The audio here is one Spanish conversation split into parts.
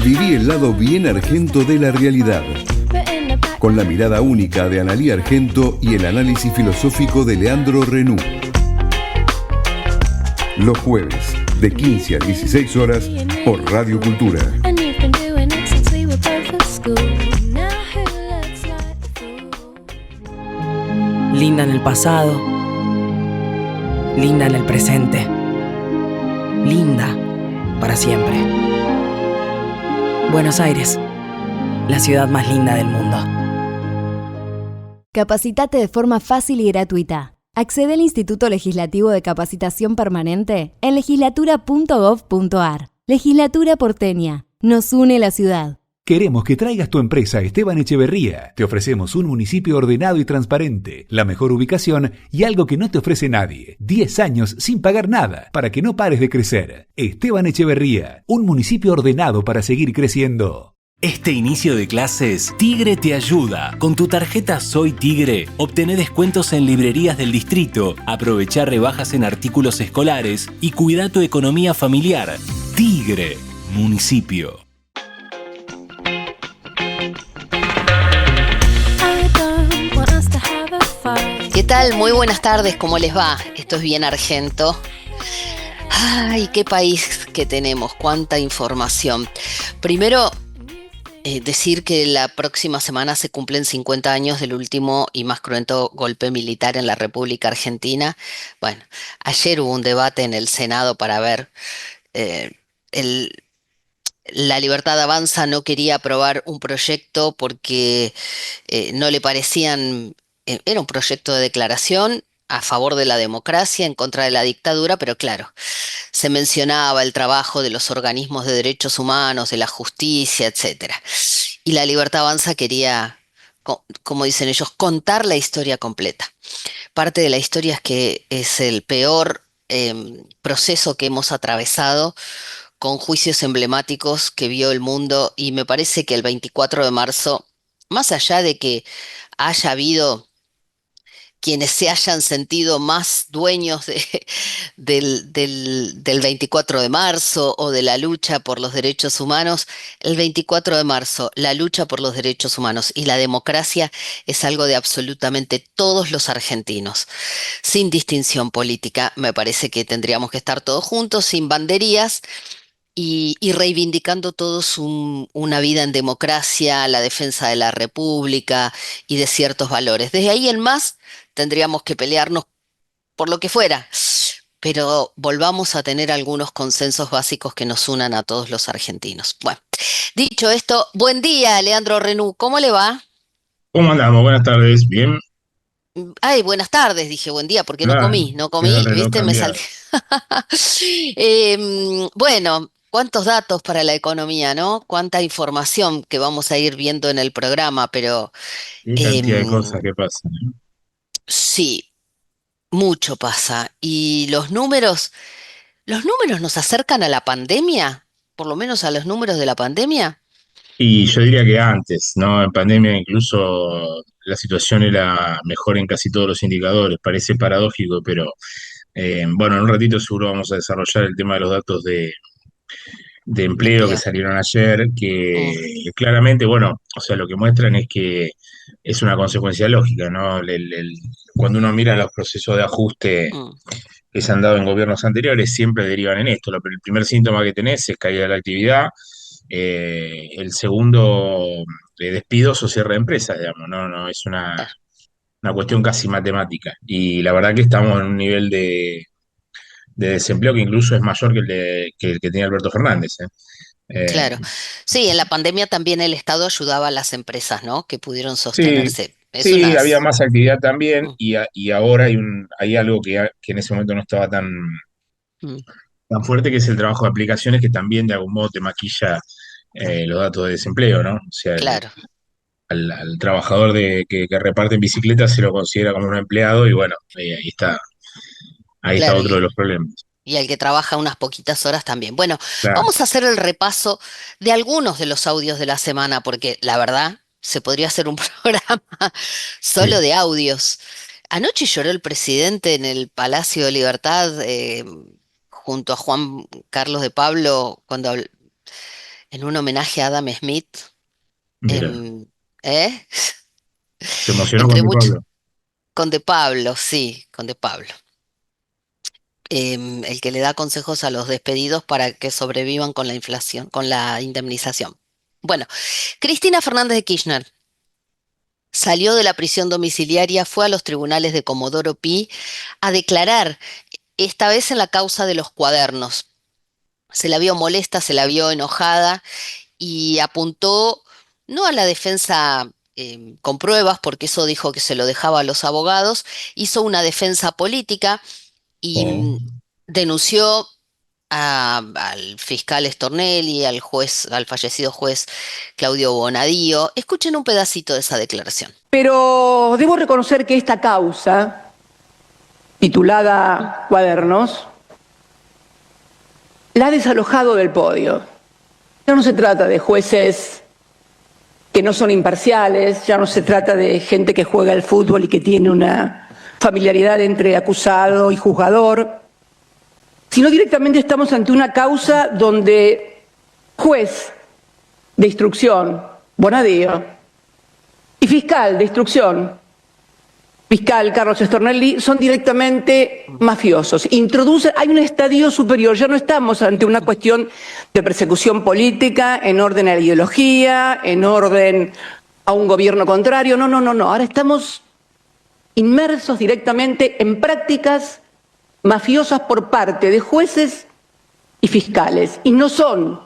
Viví el lado bien argento de la realidad, con la mirada única de Analía Argento y el análisis filosófico de Leandro Renú. Los jueves, de 15 a 16 horas, por Radio Cultura. Linda en el pasado, linda en el presente, linda para siempre. Buenos Aires, la ciudad más linda del mundo. Capacitate de forma fácil y gratuita. Accede al Instituto Legislativo de Capacitación Permanente en legislatura.gov.ar. Legislatura porteña. Nos une la ciudad. Queremos que traigas tu empresa a Esteban Echeverría. Te ofrecemos un municipio ordenado y transparente, la mejor ubicación y algo que no te ofrece nadie. 10 años sin pagar nada para que no pares de crecer. Esteban Echeverría, un municipio ordenado para seguir creciendo. Este inicio de clases, Tigre te ayuda. Con tu tarjeta Soy Tigre, obtené descuentos en librerías del distrito, aprovechá rebajas en artículos escolares y cuida tu economía familiar. Tigre, municipio. ¿Qué tal? Muy buenas tardes, ¿cómo les va? Esto es Bien Argento. Ay, qué país que tenemos, cuánta información. Primero, decir que la próxima semana se cumplen 50 años del último y más cruento golpe militar en la República Argentina. Bueno, ayer hubo un debate en el Senado para ver, La Libertad Avanza no quería aprobar un proyecto porque no le parecían, era un proyecto de declaración a favor de la democracia, en contra de la dictadura, pero claro, se mencionaba el trabajo de los organismos de derechos humanos, de la justicia, etcétera. Y La Libertad Avanza quería, como dicen ellos, contar la historia completa. Parte de la historia es que es el peor proceso que hemos atravesado, con juicios emblemáticos que vio el mundo, y me parece que el 24 de marzo, más allá de que haya habido quienes se hayan sentido más dueños del 24 de marzo o de la lucha por los derechos humanos, el 24 de marzo, la lucha por los derechos humanos y la democracia es algo de absolutamente todos los argentinos, sin distinción política. Me parece que tendríamos que estar todos juntos, sin banderías, y reivindicando todos una vida en democracia, la defensa de la República y de ciertos valores. Desde ahí en más tendríamos que pelearnos por lo que fuera, pero volvamos a tener algunos consensos básicos que nos unan a todos los argentinos. Bueno, dicho esto, buen día, Leandro Renú, ¿cómo le va? ¿Cómo andamos? Buenas tardes, bien. Ay, buenas tardes, dije buen día, porque no Claro, comí, no tiene el comí, reloj ¿viste? Me cambiado. salté. Bueno, cuántos datos para la economía, ¿no? Cuánta información que vamos a ir viendo en el programa, pero Qué cantidad de em, cosas que pasan, ¿no? sí, mucho pasa. Y los números nos acercan a la pandemia, por lo menos a los números de la pandemia. Y yo diría que antes, ¿no? En pandemia incluso la situación era mejor en casi todos los indicadores. Parece paradójico, pero bueno, en un ratito seguro vamos a desarrollar el tema de los datos de De empleo que empleo. salieron ayer, Mm, que claramente, bueno, o sea, lo que muestran es que es una consecuencia lógica, ¿no? Cuando uno mira los procesos de ajuste mm. que se han dado en gobiernos anteriores siempre derivan en esto. El primer síntoma que tenés es caída de la actividad, el segundo, despidos o cierre de empresas, digamos, ¿no? No, es Claro. una cuestión casi matemática. Y la verdad que estamos en un nivel de desempleo que incluso es mayor que el que tenía Alberto Fernández, ¿eh? Claro. Eh, Sí, en la pandemia también el Estado ayudaba a las empresas, ¿no? Que pudieron sí, sostenerse. Es sí, había unas. más actividad también Mm, y ahora hay algo que en ese momento no estaba mm, tan fuerte, que es el trabajo de aplicaciones que también de algún modo te maquilla los datos de desempleo, ¿no? O sea, claro, al trabajador que reparte en bicicletas se lo considera como un empleado y bueno, ahí está claro. otro de Y, los problemas. y al que trabaja unas poquitas horas también. Bueno, Claro, vamos a hacer el repaso de algunos de los audios de la semana, porque la verdad se podría hacer un programa solo sí. de audios. Anoche lloró el presidente en el Palacio de Libertad, junto a Juan Carlos de Pablo, cuando en un homenaje a Adam Smith, Mira, em, ¿eh? se emocionó con Entre mi muchos, Pablo. con De Pablo, sí, con De Pablo. El que le da consejos a los despedidos para que sobrevivan con la inflación, con la indemnización. Bueno, Cristina Fernández de Kirchner salió de la prisión domiciliaria, fue a los tribunales de Comodoro Pi a declarar, esta vez en la causa de los cuadernos. Se la vio molesta, se la vio enojada y apuntó no a la defensa con pruebas, porque eso dijo que se lo dejaba a los abogados, hizo una defensa política y Sí. denunció al fiscal Stornelli, al juez, al fallecido juez Claudio Bonadío. Escuchen un pedacito de esa declaración. Pero debo reconocer que esta causa, titulada Cuadernos, la ha desalojado del podio. Ya no se trata de jueces que no son imparciales, ya no se trata de gente que juega al fútbol y que tiene una familiaridad entre acusado y juzgador, sino directamente estamos ante una causa donde juez de instrucción, Bonadío, y fiscal de instrucción, fiscal Carlos Stornelli, son directamente mafiosos. Hay un estadio superior, ya no estamos ante una cuestión de persecución política en orden a la ideología, en orden a un gobierno contrario, no. Ahora estamos inmersos directamente en prácticas mafiosas por parte de jueces y fiscales. Y no son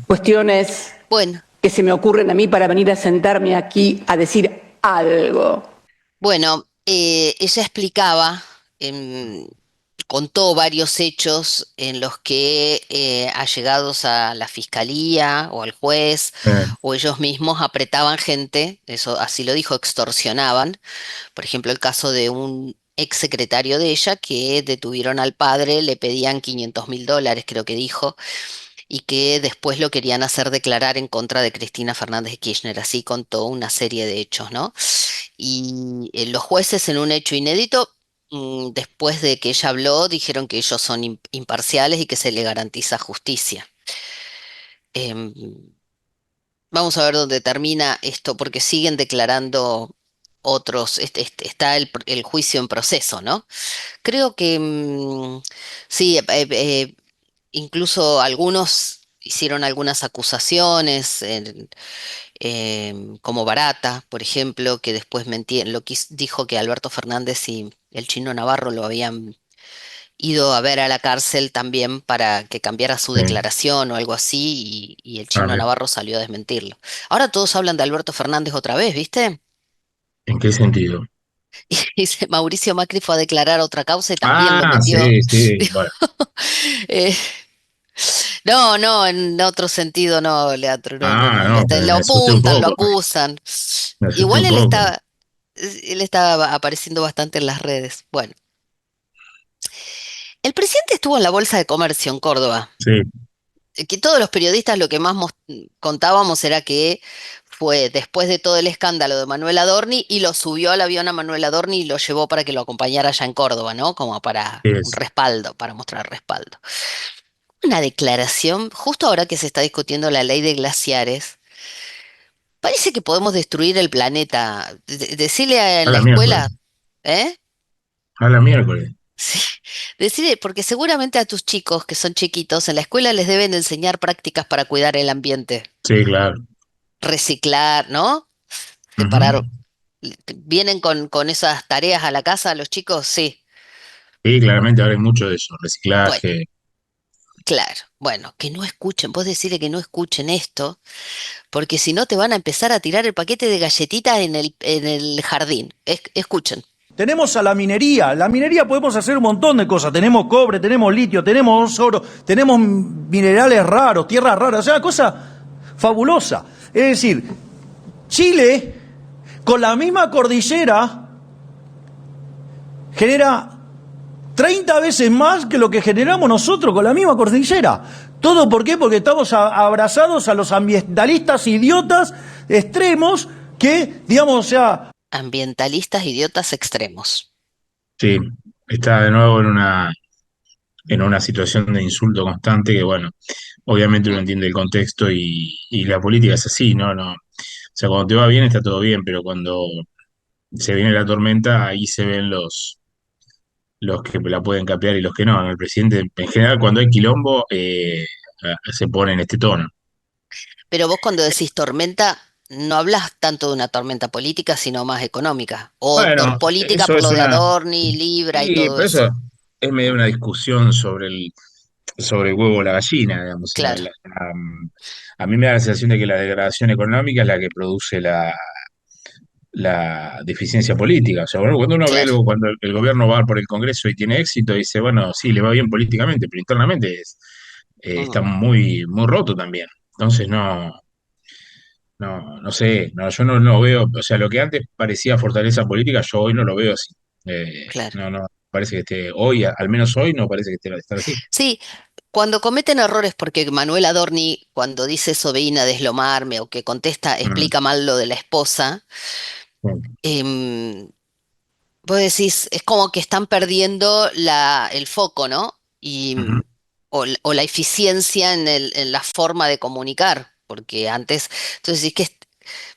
cuestiones Bueno, que se me ocurren a mí para venir a sentarme aquí a decir algo. bueno, ella explicaba, em, contó varios hechos en los que allegados a la fiscalía o al juez Eh, o ellos mismos apretaban gente, eso así lo dijo, extorsionaban. Por ejemplo, el caso de un ex secretario de ella que detuvieron al padre, le pedían $500.000, creo que dijo, y que después lo querían hacer declarar en contra de Cristina Fernández de Kirchner. Así contó una serie de hechos, ¿no? Y los jueces en un hecho inédito, después de que ella habló, dijeron que ellos son imparciales y que se le garantiza justicia. Em, Vamos a ver dónde termina esto, porque siguen declarando otros, está el juicio en proceso, ¿no? Creo que sí, incluso algunos hicieron algunas acusaciones, como Barata, por ejemplo, que después dijo que Alberto Fernández y el Chino Navarro lo habían ido a ver a la cárcel también para que cambiara su eh, declaración o algo así, y el a Chino ver, Navarro salió a desmentirlo. Ahora todos hablan de Alberto Fernández otra vez, ¿viste? ¿en qué sentido? Y dice, Mauricio Macri fue a declarar otra causa y también lo Ah, metió. sí, sí, Digo, bueno. eh, no, no, en otro sentido no, Leandro, no. Ah, no, pero Lo me asusté un apuntan, lo poco. acusan. Me asusté Igual un poco. él estaba apareciendo bastante en las redes. Bueno, el presidente estuvo en la Bolsa de Comercio en Córdoba. Sí, Que todos los periodistas lo que más contábamos era que fue después de todo el escándalo de Manuel Adorni y lo subió al avión a Manuel Adorni y lo llevó para que lo acompañara allá en Córdoba, ¿no? Como para un es. respaldo, para mostrar respaldo. Una declaración, justo ahora que se está discutiendo la ley de glaciares, parece que podemos destruir el planeta. Decirle en A la la miércoles. escuela, ¿eh? A la miércoles. Sí, decirle, porque seguramente a tus chicos que son chiquitos en la escuela les deben de enseñar prácticas para cuidar el ambiente. Sí, claro. Reciclar, ¿no? Ujú. Separar. ¿Vienen con esas tareas a la casa los chicos? Sí. Sí, claramente ahora hay mucho de eso, Bueno, reciclaje. claro. Bueno, que no escuchen, vos decirle que no escuchen esto, porque si no te van a empezar a tirar el paquete de galletitas en el jardín. Escuchen. Tenemos a la minería. La minería podemos hacer un montón de cosas. Tenemos cobre, tenemos litio, tenemos oro, tenemos minerales raros, tierras raras. O sea, una cosa fabulosa. Es decir, Chile, con la misma cordillera, genera 30 veces más que lo que generamos nosotros con la misma cordillera. ¿Todo por qué? Porque estamos abrazados a los ambientalistas idiotas extremos que, digamos, o sea, Ambientalistas idiotas extremos. Sí, está de nuevo en una situación de insulto constante que, bueno, obviamente uno Mm. entiende el contexto y la política es así, ¿no? No. O sea, cuando te va bien está todo bien, pero cuando se viene la tormenta, ahí se ven los que la pueden capear y los que no. ¿No? El presidente, en general, cuando hay quilombo, se pone en este tono. Pero vos cuando decís tormenta, no hablas tanto de una tormenta política, sino más económica. O Bueno, política eso por es lo de una. Adorni, Libra y Y todo por eso eso. es medio una discusión sobre el huevo o la gallina, digamos. Claro. A mí me da la sensación de que la degradación económica es la que produce la deficiencia política. O sea, bueno, cuando uno ve Claro. algo, cuando el gobierno va por el Congreso y tiene éxito, dice, bueno, sí, le va bien políticamente, pero internamente está Mm. muy, muy roto también. Entonces, no sé, no, yo no veo, o sea, lo que antes parecía fortaleza política, yo hoy no lo veo así. Claro. No parece que esté, hoy, al menos hoy, no parece que esté así. Sí, cuando cometen errores, porque Manuel Adorni, cuando dice eso de deslomarme o que contesta, Mm, explica mal lo de la esposa, mm, em, vos decís, es como que están perdiendo el foco, ¿no? ujú. O la eficiencia en la forma de comunicar, porque antes, entonces sí que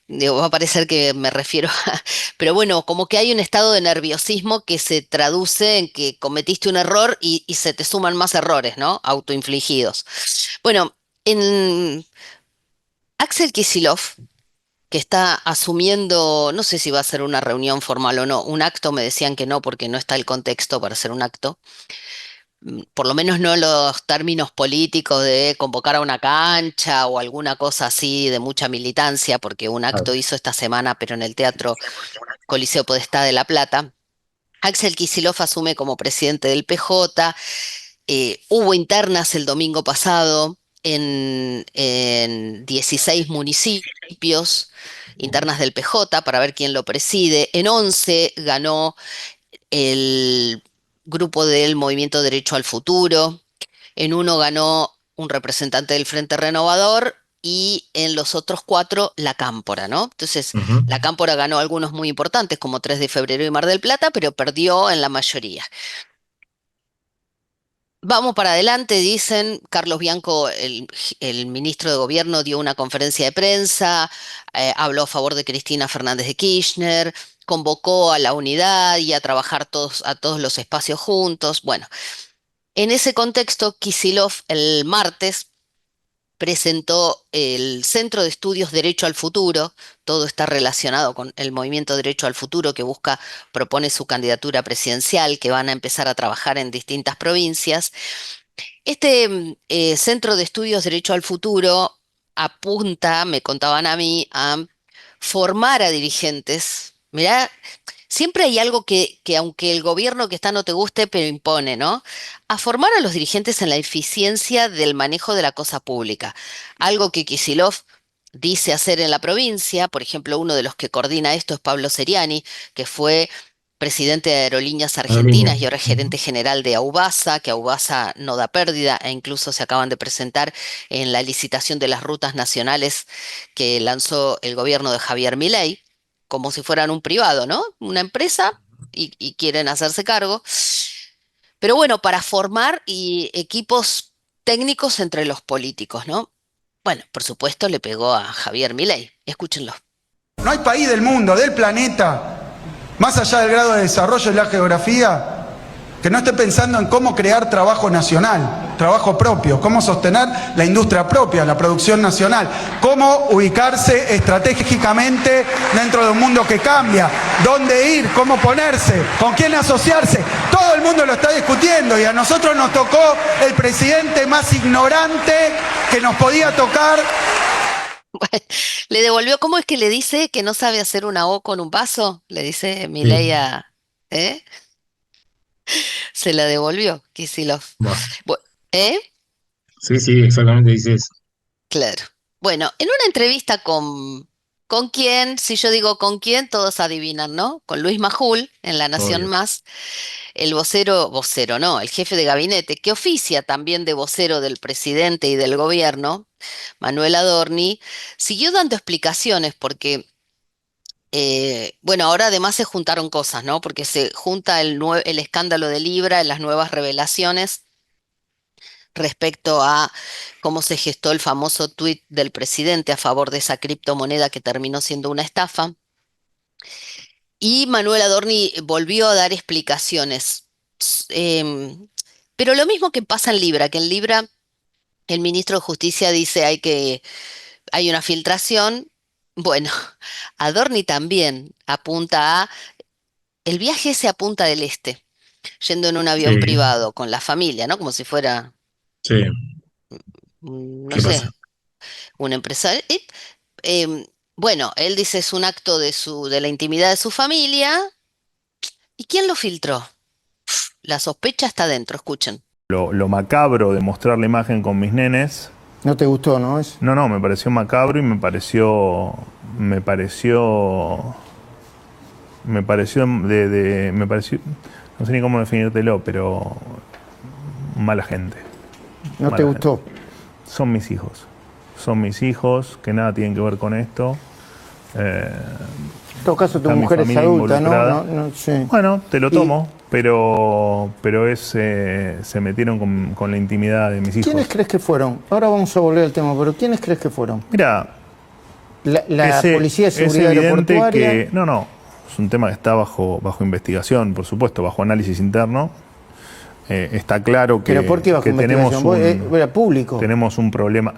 digo, va a parecer que me refiero a, pero bueno, como que hay un estado de nerviosismo que se traduce en que cometiste un error y se te suman más errores, ¿no? Autoinfligidos. Bueno, en Axel Kicillof, que está asumiendo, no sé si va a ser una reunión formal o no, un acto, me decían que no, porque no está el contexto para hacer un acto, por lo menos no los términos políticos de convocar a una cancha o alguna cosa así de mucha militancia, porque un Ah, acto hizo esta semana, pero en el Teatro Coliseo Podestá de La Plata. Axel Kicillof asume como presidente del PJ. Hubo internas el domingo pasado en 16 municipios, internas del PJ para ver quién lo preside. En 11 ganó el grupo del Movimiento Derecho al Futuro. En uno ganó un representante del Frente Renovador y en los otros cuatro la Cámpora, ¿no? Entonces, ujú. la Cámpora ganó algunos muy importantes como 3 de febrero y Mar del Plata, pero perdió en la mayoría. Vamos para adelante, dicen. Carlos Bianco, el ministro de Gobierno, dio una conferencia de prensa, habló a favor de Cristina Fernández de Kirchner, convocó a la unidad y a trabajar a todos los espacios juntos. Bueno, en ese contexto, Kicillof el martes presentó el Centro de Estudios Derecho al Futuro. Todo está relacionado con el movimiento Derecho al Futuro que propone su candidatura presidencial, que van a empezar a trabajar en distintas provincias. Este Centro de Estudios Derecho al Futuro apunta, me contaban a mí, a formar a dirigentes. Mirá, siempre hay algo que aunque el gobierno que está no te guste, pero impone, ¿no? A formar a los dirigentes en la eficiencia del manejo de la cosa pública. Algo que Kicillof dice hacer en la provincia, por ejemplo, uno de los que coordina esto es Pablo Seriani, que fue presidente de Aerolíneas Aerolínea. Argentinas y ahora es gerente general de Aubasa, que Aubasa no da pérdida e incluso se acaban de presentar en la licitación de las rutas nacionales que lanzó el gobierno de Javier Milei, como si fueran un privado, ¿no? Una empresa y quieren hacerse cargo. Pero bueno, para formar equipos técnicos entre los políticos, ¿no? Bueno, por supuesto le pegó a Javier Milei. Escúchenlo. No hay país del mundo, del planeta, más allá del grado de desarrollo de la geografía, que no esté pensando en cómo crear trabajo nacional, trabajo propio, cómo sostener la industria propia, la producción nacional, cómo ubicarse estratégicamente dentro de un mundo que cambia, dónde ir, cómo ponerse, con quién asociarse. Todo el mundo lo está discutiendo y a nosotros nos tocó el presidente más ignorante que nos podía tocar. Le devolvió, ¿cómo es que le dice que no sabe hacer una O con un vaso? Le dice Sí, Milei ¿eh? Se la devolvió, Kicillof. bueno, Bu- ¿Eh? sí, sí, exactamente dice eso. Claro. Bueno, en una entrevista ¿con quién? Si yo digo con quién, todos adivinan, ¿no? Con Luis Majul, en La Nación Obvio. Más, el vocero no, el jefe de gabinete, que oficia también de vocero del presidente y del gobierno, Manuel Adorni, siguió dando explicaciones porque bueno, ahora además se juntaron cosas, ¿no? Porque se junta el escándalo de Libra, las nuevas revelaciones respecto a cómo se gestó el famoso tuit del presidente a favor de esa criptomoneda que terminó siendo una estafa. Y Manuel Adorni volvió a dar explicaciones. Pero lo mismo que pasa en Libra, que en Libra el ministro de Justicia dice hay una filtración. Bueno, Adorni también apunta a el viaje ese a Punta del Este, yendo en un avión Sí, privado con la familia, ¿no? Como si fuera, sí. no ¿Qué pasa? sé, un empresario. Bueno, él dice es un acto de la intimidad de su familia. ¿Y quién lo filtró? La sospecha está dentro, escuchen. Lo macabro de mostrar la imagen con mis nenes. ¿No te gustó, no? No, me pareció macabro y me pareció no sé ni cómo definírtelo, pero mala gente. ¿No Mala te gente. gustó? Son mis hijos, que nada tienen que ver con esto. En todo caso, tu Está mi mujer es familia adulta, involucrada. ¿no? Sí. Bueno, te lo tomo, pero se metieron con la intimidad de mis hijos. ¿Quiénes crees que fueron? Ahora vamos a volver al tema, pero ¿quiénes crees que fueron? Mira, La Policía de Seguridad es evidente Aeroportuaria. que es un tema que está bajo investigación, por supuesto, bajo análisis interno. Está claro que, ¿Pero por qué bajo que tenemos investigación? ¿Era público? tenemos un problema.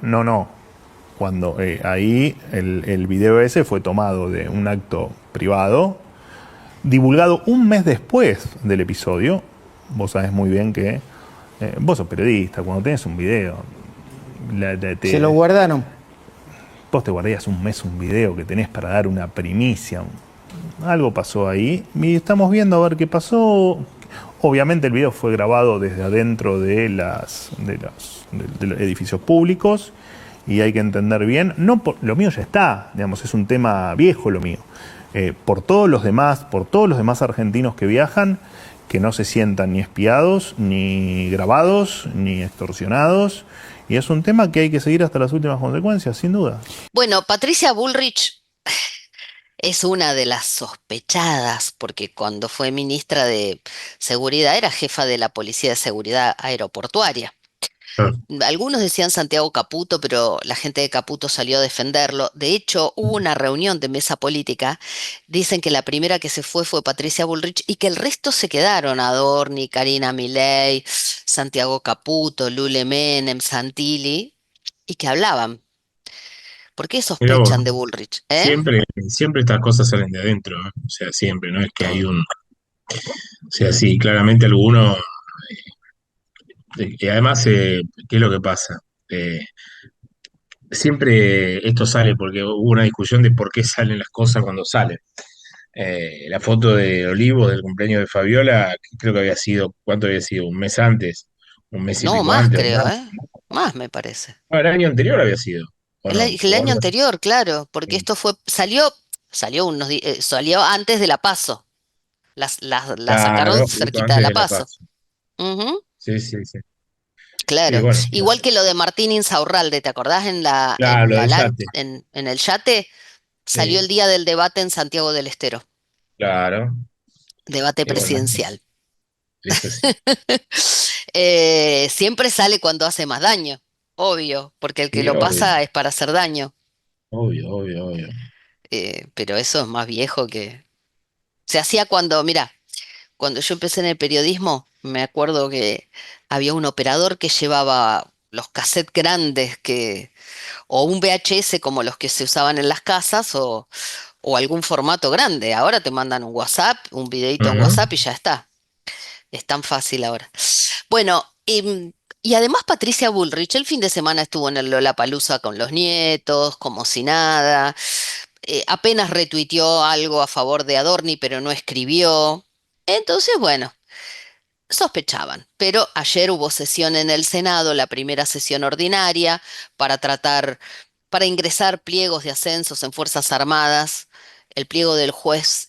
Cuando ahí el video ese fue tomado de un acto privado, divulgado un mes después del episodio. Vos sabés muy bien que vos sos periodista, cuando tenés un video, Se lo guardaron. vos te guardarías un mes un video que tenés para dar una primicia. Algo pasó ahí y estamos viendo a ver qué pasó. Obviamente el video fue grabado desde adentro de los edificios públicos y hay que entender bien. Lo mío ya está, digamos, es un tema viejo lo mío. Por todos los demás argentinos que viajan, que no se sientan ni espiados, ni grabados, ni extorsionados. Y es un tema que hay que seguir hasta las últimas consecuencias, sin duda. Bueno, Patricia Bullrich es una de las sospechadas, porque cuando fue ministra de Seguridad era jefa de la Policía de Seguridad Aeroportuaria. Algunos decían Santiago Caputo, pero la gente de Caputo salió a defenderlo. De hecho, hubo una reunión de mesa política. Dicen que la primera que se fue Patricia Bullrich y que el resto se quedaron. Adorni, Karina Milei, Santiago Caputo, Lule Menem, Santilli, y que hablaban. ¿Por qué Mirá vos, sospechan de Bullrich? siempre estas cosas salen de adentro, ¿eh? O sea, siempre, no es que hay o sea, sí, claramente alguno, y además, ¿qué es lo que pasa? Siempre esto sale porque hubo una discusión de por qué salen las cosas cuando salen. La foto de Olivo del cumpleaños de Fabiola, creo que había sido, ¿cuánto había sido? Un mes antes, un mes y No, pico más antes, o creo, más. ¿eh? Más me parece. No, el año anterior había sido, ¿o no? El O año algo así. anterior, claro, porque esto salió antes de la PASO. La sacaron Claro, justo cerquita de antes la de la PASO. paz. Ujú, Sí, sí, sí. Sí, claro. bueno, Igual que lo de Martín Insaurralde, ¿te acordás claro, lo del yate. en el Yate? Salió Sí, el día del debate en Santiago del Estero, claro. debate Y bueno, presidencial. es así. Siempre sale cuando hace más daño, obvio, porque el que Sí, lo obvio, pasa es para hacer daño. obvio, obvio, obvio. Pero eso es más viejo que... Se hacía mira, cuando yo empecé en el periodismo, me acuerdo que había un operador que llevaba los cassettes grandes o un VHS como los que se usaban en las casas, o algún formato grande. Ahora te mandan un WhatsApp, un videito en Ujú. WhatsApp y ya está. Es tan fácil ahora. Bueno, y además Patricia Bullrich el fin de semana estuvo en el Lollapalooza con los nietos, como si nada. Apenas retuiteó algo a favor de Adorni, pero no escribió. Entonces, bueno, sospechaban. Pero ayer hubo sesión en el Senado, la primera sesión ordinaria, para ingresar pliegos de ascensos en Fuerzas Armadas. El pliego del juez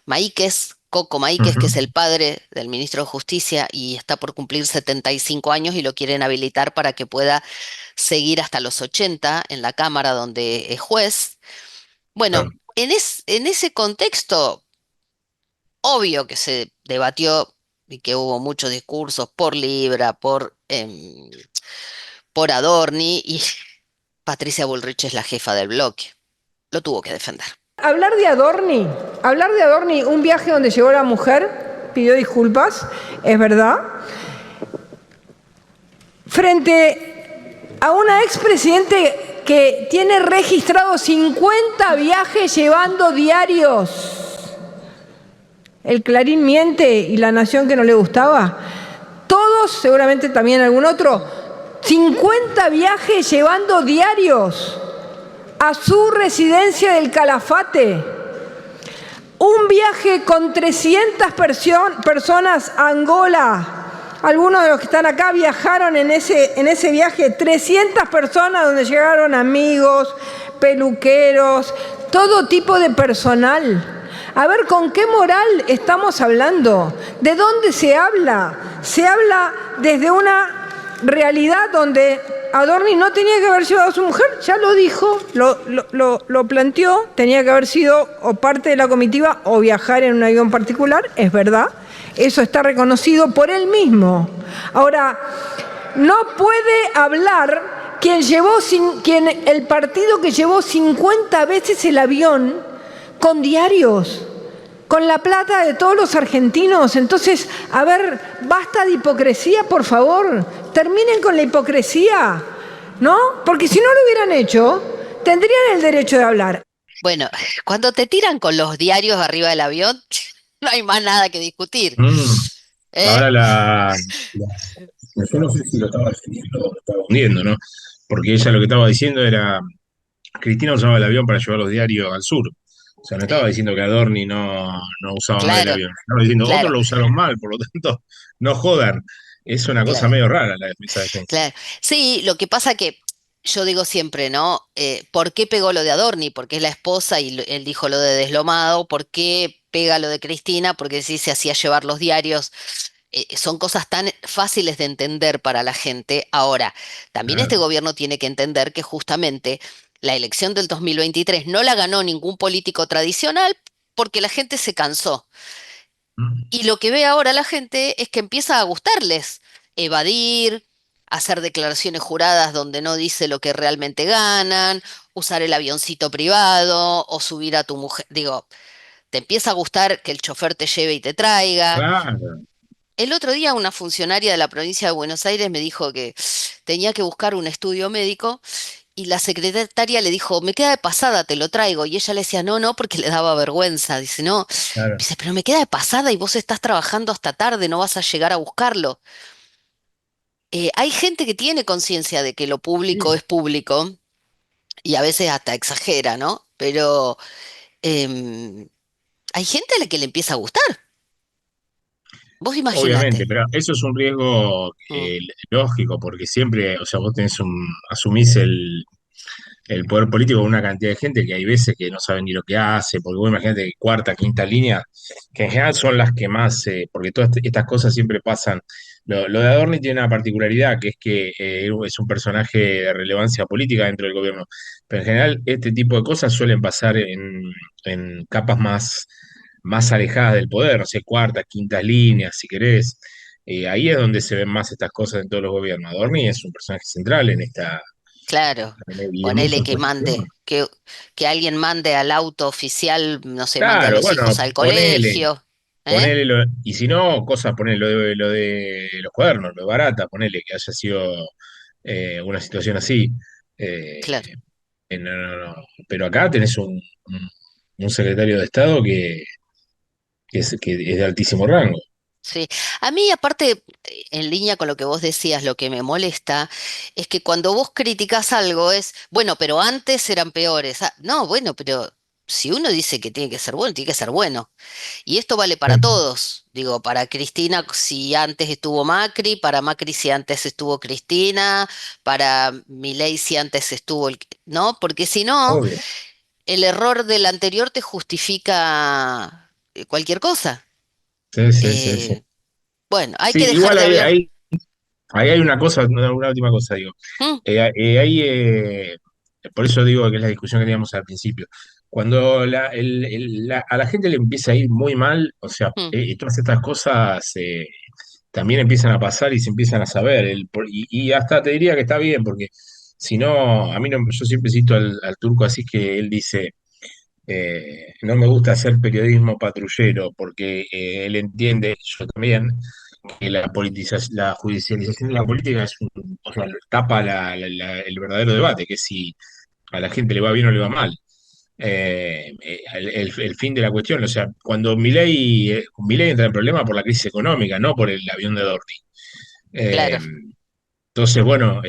Maíquez, Coco Maíquez, que es Ujú. el padre del ministro de Justicia y está por cumplir 75 años y lo quieren habilitar para que pueda seguir hasta los 80 en la Cámara donde es juez. Bueno, Claro. en ese contexto, obvio que se debatió y que hubo muchos discursos por Libra, por Adorni, y Patricia Bullrich es la jefa del bloque. Lo tuvo que defender. Hablar de Adorni, un viaje donde llegó la mujer, pidió disculpas, es verdad, frente a una expresidente que tiene registrados 50 viajes llevando diarios. El Clarín miente y La Nación que no le gustaba. Todos, seguramente también algún otro, 50 viajes llevando diarios a su residencia del Calafate. Un viaje con 300 personas a Angola. Algunos de los que están acá viajaron en ese viaje, 300 personas donde llegaron amigos, peluqueros, todo tipo de personal. A ver, ¿con qué moral estamos hablando? ¿De dónde se habla? Se habla desde una realidad donde Adorni no tenía que haber llevado a su mujer, ya lo dijo, lo planteó, tenía que haber sido o parte de la comitiva o viajar en un avión particular, es verdad, eso está reconocido por él mismo. Ahora, no puede hablar el partido que llevó 50 veces el avión con diarios, con la plata de todos los argentinos. Entonces, a ver, basta de hipocresía, por favor. Terminen con la hipocresía, ¿no? Porque si no lo hubieran hecho, tendrían el derecho de hablar. Bueno, cuando te tiran con los diarios arriba del avión, no hay más nada que discutir. Ahora yo no sé si lo estaba defendiendo o lo estaba hundiendo, ¿no? Porque ella lo que estaba diciendo era, Cristina usaba el avión para llevar los diarios al sur. O sea, no estaba diciendo que Adorni no usaba mal el avión. Estaba diciendo, otros lo usaron mal, por lo tanto, no jodan. Es una cosa medio rara la defensa de gente. Claro. Sí, lo que pasa que yo digo siempre, ¿no? ¿Por qué pegó lo de Adorni? Porque es la esposa y él dijo lo de deslomado. ¿Por qué pega lo de Cristina? Porque sí se hacía llevar los diarios. Son cosas tan fáciles de entender para la gente. Ahora, también este gobierno tiene que entender que justamente la elección del 2023 no la ganó ningún político tradicional porque la gente se cansó. Y lo que ve ahora la gente es que empieza a gustarles evadir, hacer declaraciones juradas donde no dice lo que realmente ganan, usar el avioncito privado o subir a tu mujer. Digo, te empieza a gustar que el chofer te lleve y te traiga. Claro. El otro día una funcionaria de la provincia de Buenos Aires me dijo que tenía que buscar un estudio médico y la secretaria le dijo, me queda de pasada, te lo traigo. Y ella le decía, no, porque le daba vergüenza. Dice, no. Claro. Dice, pero me queda de pasada y vos estás trabajando hasta tarde, no vas a llegar a buscarlo. Hay gente que tiene conciencia de que lo público es público y a veces hasta exagera, ¿no? Pero hay gente a la que le empieza a gustar. Vos imaginate. Obviamente, pero eso es un riesgo lógico, porque siempre, o sea, vos asumís el poder político con una cantidad de gente que hay veces que no saben ni lo que hace, porque vos imaginate que cuarta, quinta línea, que en general son las que más, porque todas estas cosas siempre pasan. Lo de Adorni tiene una particularidad, que es que es un personaje de relevancia política dentro del gobierno, pero en general este tipo de cosas suelen pasar en capas más alejadas del poder, no sé, cuartas, quintas líneas, si querés. Ahí es donde se ven más estas cosas en todos los gobiernos. Adorni es un personaje central en esta. Claro, ponele que mande, que alguien mande al auto oficial, no sé, mande a Claro, los bueno, hijos al colegio. ponele y si no, cosas, ponele lo de los cuadernos, lo de Barata, ponele que haya sido una situación así. Claro. No. Pero acá tenés un secretario de Estado que es de altísimo rango. Sí, a mí aparte, en línea con lo que vos decías, lo que me molesta es que cuando vos criticás algo es, bueno, pero antes eran peores. Ah, no, bueno, pero si uno dice que tiene que ser bueno, tiene que ser bueno. Y esto vale para todos. Digo, para Cristina si antes estuvo Macri, para Macri si antes estuvo Cristina, para Milei si antes estuvo ¿no? Porque si no, Obvio. el error del anterior te justifica cualquier cosa. Sí. Bueno, hay Sí, que dejar igual de hablar. ahí hay una cosa, una última cosa, digo. Mm, Por eso digo que es la discusión que teníamos al principio. Cuando a la gente le empieza a ir muy mal, o sea, mm. todas estas cosas también empiezan a pasar y se empiezan a saber. Y hasta te diría que está bien, porque si no, a mí no, yo siempre cito al turco así que él dice, no me gusta hacer periodismo patrullero, porque él entiende, yo también, que la judicialización de la política o sea, tapa el verdadero debate, que es si a la gente le va bien o le va mal. El fin de la cuestión, o sea, cuando Milei entra en problema por la crisis económica, no por el avión de Dorni. Claro. Eh, entonces, bueno,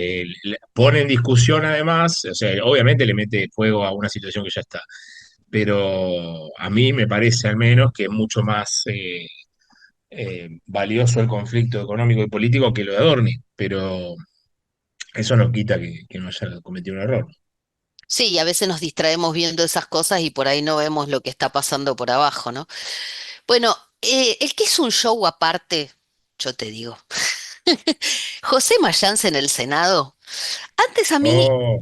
pone en discusión además, o sea, obviamente le mete fuego a una situación que ya está, pero a mí me parece al menos que es mucho más valioso el conflicto económico y político que lo de Adorni, pero eso no quita que no haya cometido un error. Sí, y a veces nos distraemos viendo esas cosas y por ahí no vemos lo que está pasando por abajo, ¿no? Bueno, el que es un show aparte, yo te digo, José Mayans en el Senado. Antes a mí, Oh,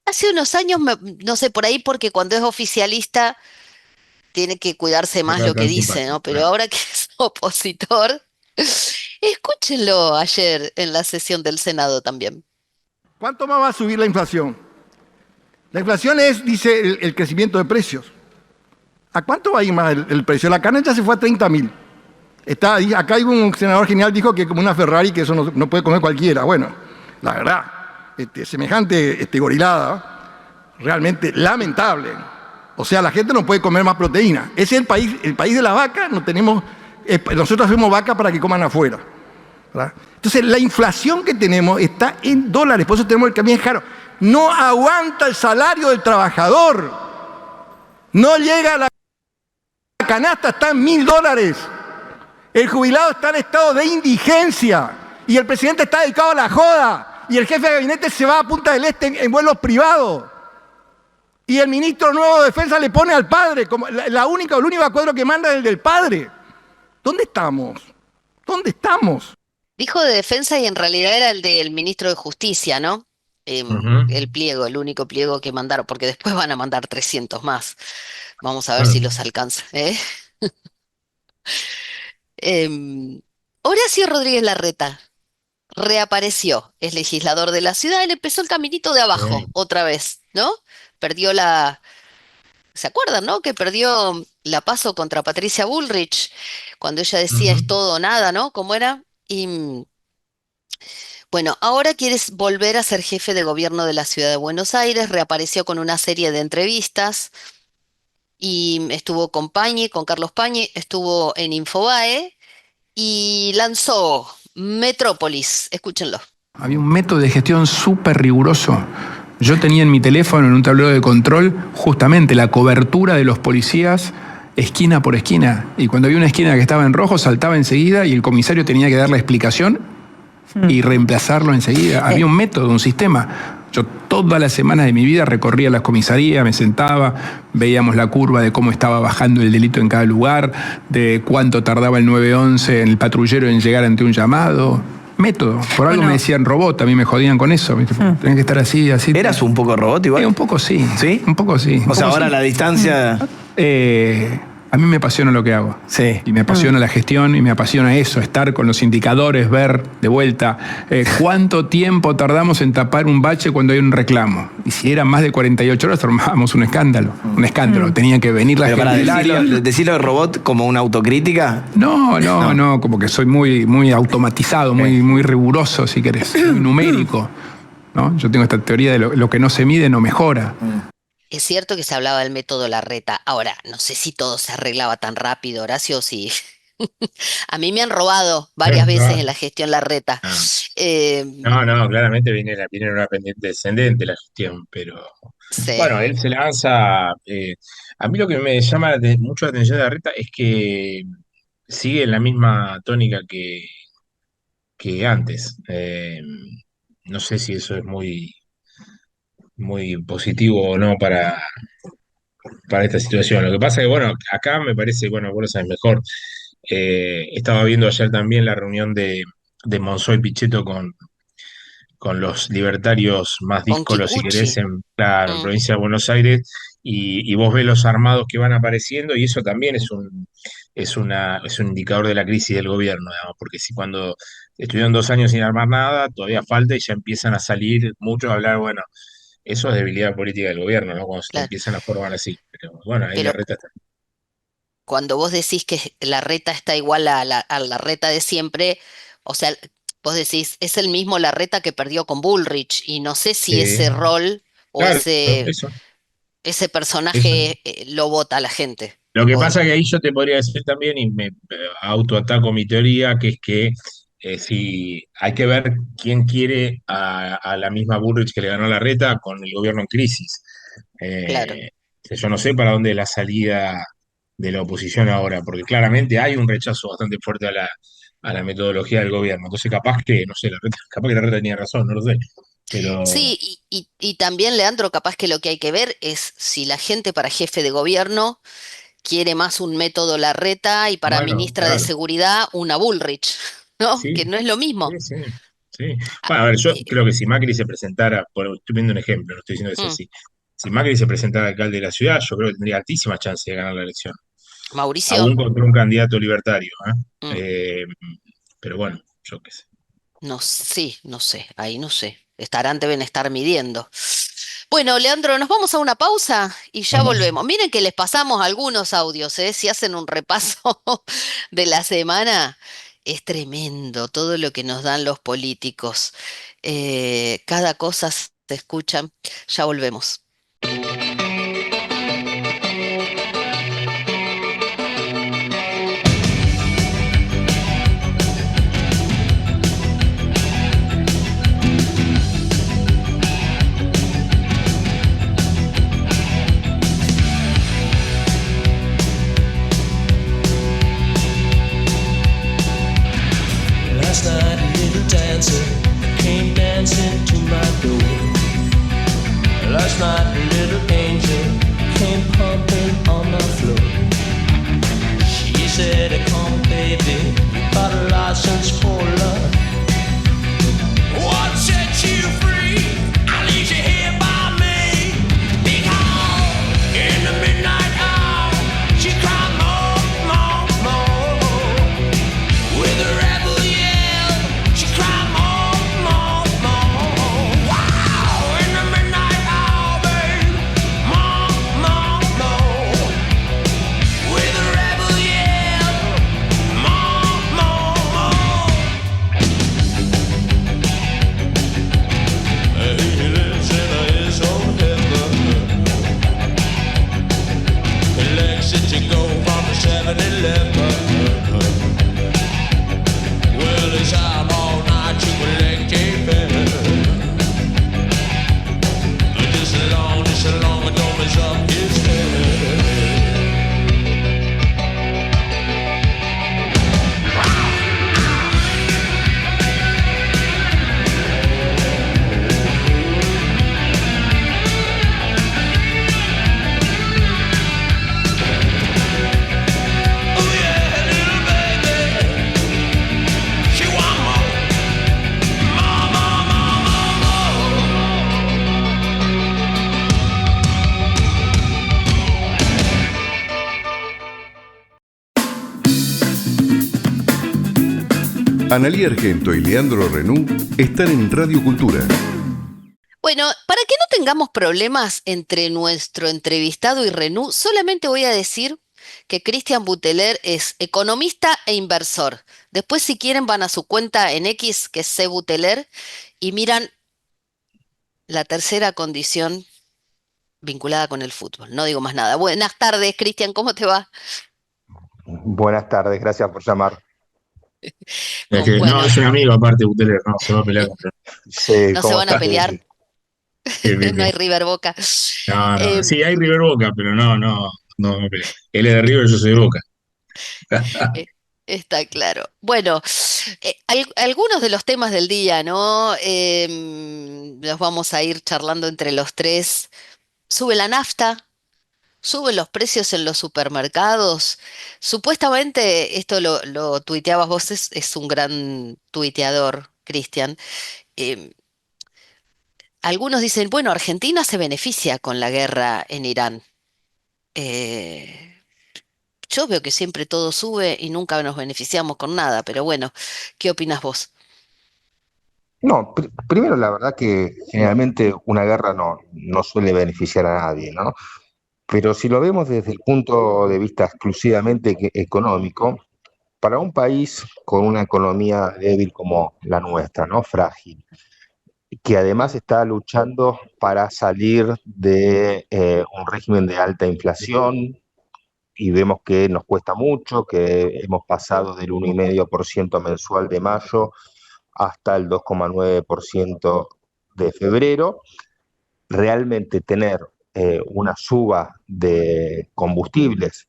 hace unos años, no sé, por ahí porque cuando es oficialista tiene que cuidarse no más era lo que tan dice, simpático, ¿no? Pero claro. ahora que es opositor, escúchenlo ayer en la sesión del Senado también. ¿Cuánto más va a subir la inflación? La inflación es, dice, el crecimiento de precios. ¿A cuánto va a ir más el precio? La carne ya se fue a 30.000. Acá hay un senador genial dijo que como una Ferrari, que eso no puede comer cualquiera. Bueno, la verdad, semejante gorilada, realmente lamentable. O sea, la gente no puede comer más proteína. Ese es el país de la vaca. Nosotros hacemos vaca para que coman afuera, ¿verdad? Entonces, la inflación que tenemos está en dólares, por eso tenemos el cambio caro. No aguanta el salario del trabajador. No llega a la canasta, está en $1.000. El jubilado está en estado de indigencia y el presidente está dedicado a la joda y el jefe de gabinete se va a Punta del Este en vuelos privados y el ministro nuevo de Defensa le pone al padre, como el único cuadro que manda es el del padre. ¿Dónde estamos? ¿Dónde estamos? Dijo de defensa y en realidad era el del ministro de Justicia, ¿no? Ujú. El pliego, el único pliego que mandaron, porque después van a mandar 300 más. Vamos a ver si los alcanza, ¿eh? Em, Horacio Rodríguez Larreta reapareció, es legislador de la ciudad, él empezó el caminito de abajo otra vez, ¿no? Perdió ¿se acuerdan, no? Que perdió la PASO contra Patricia Bullrich, cuando ella decía es todo o nada, ¿no? ¿Cómo era? Y bueno, ahora quiere volver a ser jefe de gobierno de la ciudad de Buenos Aires, reapareció con una serie de entrevistas y estuvo con Carlos Pañi, estuvo en Infobae y lanzó Metrópolis, escúchenlo. Había un método de gestión súper riguroso. Yo tenía en mi teléfono, en un tablero de control, justamente la cobertura de los policías esquina por esquina. Y cuando había una esquina que estaba en rojo, saltaba enseguida y el comisario tenía que dar la explicación y reemplazarlo enseguida. Había un método, un sistema. Yo todas las semanas de mi vida recorría las comisarías, me sentaba, veíamos la curva de cómo estaba bajando el delito en cada lugar, de cuánto tardaba el 911 en el patrullero en llegar ante un llamado. Método. Por algo me decían robot, a mí me jodían con eso. Tenés que estar así, así. ¿Eras un poco robot igual? Un poco sí. ¿Sí? Un poco sí. O sea, ahora a la distancia... A mí me apasiona lo que hago. Sí. Y me apasiona la gestión y me apasiona eso, estar con los indicadores, ver de vuelta cuánto tiempo tardamos en tapar un bache cuando hay un reclamo. Y si eran más de 48 horas, formábamos un escándalo. Un escándalo. Tenía que venir la Pero gente del área. ¿Decirlo de robot como una autocrítica? No, como que soy muy automatizado, muy riguroso, si querés, muy numérico, ¿no? Yo tengo esta teoría de lo que no se mide no mejora. Es cierto que se hablaba del método Larreta. Ahora, no sé si todo se arreglaba tan rápido, Horacio, si... A mí me han robado varias veces en la gestión Larreta. No, claramente viene en una pendiente descendente la gestión, pero Sí. bueno, él se lanza. A mí lo que me llama mucho la atención de Larreta es que sigue en la misma tónica que antes. No sé si eso es muy positivo o no para esta situación. Lo que pasa es que, bueno, acá me parece, bueno, vos lo sabés mejor. Estaba viendo ayer también la reunión de Monzó y Pichetto con los libertarios más Con díscolos, si Kikuchi. querés, en provincia de Buenos Aires, y vos ves los armados que van apareciendo y eso también es un indicador de la crisis del gobierno, digamos, porque si cuando estuvieron 2 años sin armar nada, todavía falta y ya empiezan a salir muchos a hablar, bueno, eso es debilidad política del gobierno, ¿no? Cuando se te Claro, empiezan a formar así. Pero bueno, ahí la pero reta está. cuando vos decís que la reta está igual a la reta de siempre, o sea, vos decís, es el mismo la reta que perdió con Bullrich, y no sé si ese rol o Claro, ese, eso. ese Eso. personaje lo vota la gente. Lo que O- pasa que ahí yo te podría decir también, y me autoataco mi teoría, que es que si hay que ver quién quiere a la misma Bullrich que le ganó la reta con el gobierno en crisis. claro. Yo no sé para dónde es la salida de la oposición ahora, porque claramente hay un rechazo bastante fuerte a la metodología del gobierno. Entonces, capaz que, no sé, capaz que la reta tenía razón, no lo sé. Pero, Sí, y también, Leandro, capaz que lo que hay que ver es si la gente para jefe de gobierno quiere más un método Larreta y para bueno, ministra de claro. Seguridad una Bullrich, ¿no? Sí, Que no es lo sí, mismo. sí, sí. Bueno, a ver, yo creo que si Macri se presentara, estoy viendo un ejemplo, no estoy diciendo que sea Mm, así. Si Macri se presentara alcalde de la ciudad, yo creo que tendría altísimas chances de ganar la elección, Mauricio, aún contra un candidato libertario, mm, ¿eh? Pero bueno, yo qué sé. no, sí, no sé, ahí no sé. Deben estar midiendo. Bueno, Leandro, nos vamos a una pausa y ya Vamos. volvemos. Miren que les pasamos algunos audios, ¿eh? Si hacen un repaso de la semana, es tremendo todo lo que nos dan los políticos. Cada cosa se escuchan. Ya volvemos. Last night a little dancer came dancing to my door. Last night a little angel came pumping on my floor. She said, come baby, you got a license for love. What set you free? I leave you here by me. Because in the midnight hour, she cried more, more, more. With a rebel yell, she cried more, more, more. Wow, in the midnight hour, babe, more, more, more. With a rebel yell, more, more, more. He lives in his own heaven. He likes it to go from the 7-Eleven. Well, it's out all night to collect a fare. Just as long as don't mess up his head. Oh yeah, little baby, she want more, more, more, more, more, more. Analía Argento y Leandro Renú están en Radio Cultura. Bueno, para que no tengamos problemas entre nuestro entrevistado y Renú, solamente voy a decir que Cristian Buteler es economista e inversor. Después, si quieren, van a su cuenta en X, que es C. Buteler, y miran la tercera condición vinculada con el fútbol. No digo más nada. Buenas tardes, Cristian, ¿cómo te va? Buenas tardes, gracias por llamar. Es que Bueno, no, es un amigo aparte, Buteler, no, se va a pelear contra. Sí, no se ¿cómo van a estás? pelear, Bien, bien, no hay bien. River Boca. No, no, Eh, sí, hay River Boca, pero no me peleo. Él es de River, yo soy de Boca. Eh, Está claro. Bueno, algunos de los temas del día, ¿no? Los vamos a ir charlando entre los tres. Sube la nafta, suben los precios en los supermercados. Supuestamente, esto lo tuiteabas vos, es un gran tuiteador, Cristian. em, Algunos dicen, bueno, Argentina se beneficia con la guerra en Irán. Yo veo que siempre todo sube y nunca nos beneficiamos con nada, pero bueno, ¿qué opinas vos? No, primero la verdad que generalmente una guerra no suele beneficiar a nadie, ¿no? Pero si lo vemos desde el punto de vista exclusivamente económico, para un país con una economía débil como la nuestra, ¿no? Frágil, que además está luchando para salir de un régimen de alta inflación, y vemos que nos cuesta mucho, que hemos pasado del 1,5% mensual de mayo hasta el 2,9% de febrero. Realmente tener una suba de combustibles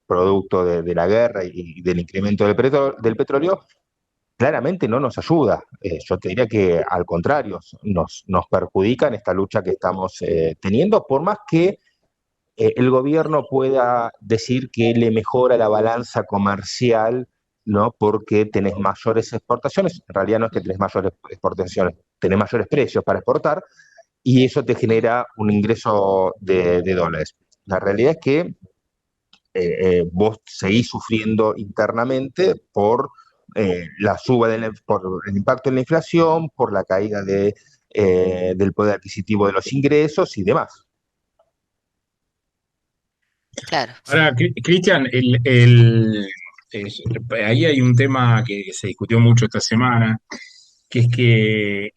producto de la guerra y del incremento del petróleo, claramente no nos ayuda. Yo te diría que al contrario, nos perjudica en esta lucha que estamos teniendo, por más que el gobierno pueda decir que le mejora la balanza comercial, ¿no? Porque tenés mayores exportaciones. En realidad no es que tenés mayores exportaciones, tenés mayores precios para exportar y eso te genera un ingreso de dólares. La realidad es que vos seguís sufriendo internamente por la suba por el impacto en la inflación, por la caída del poder adquisitivo de los ingresos y demás. Claro. Ahora, Cristian, ahí hay un tema que se discutió mucho esta semana, que es que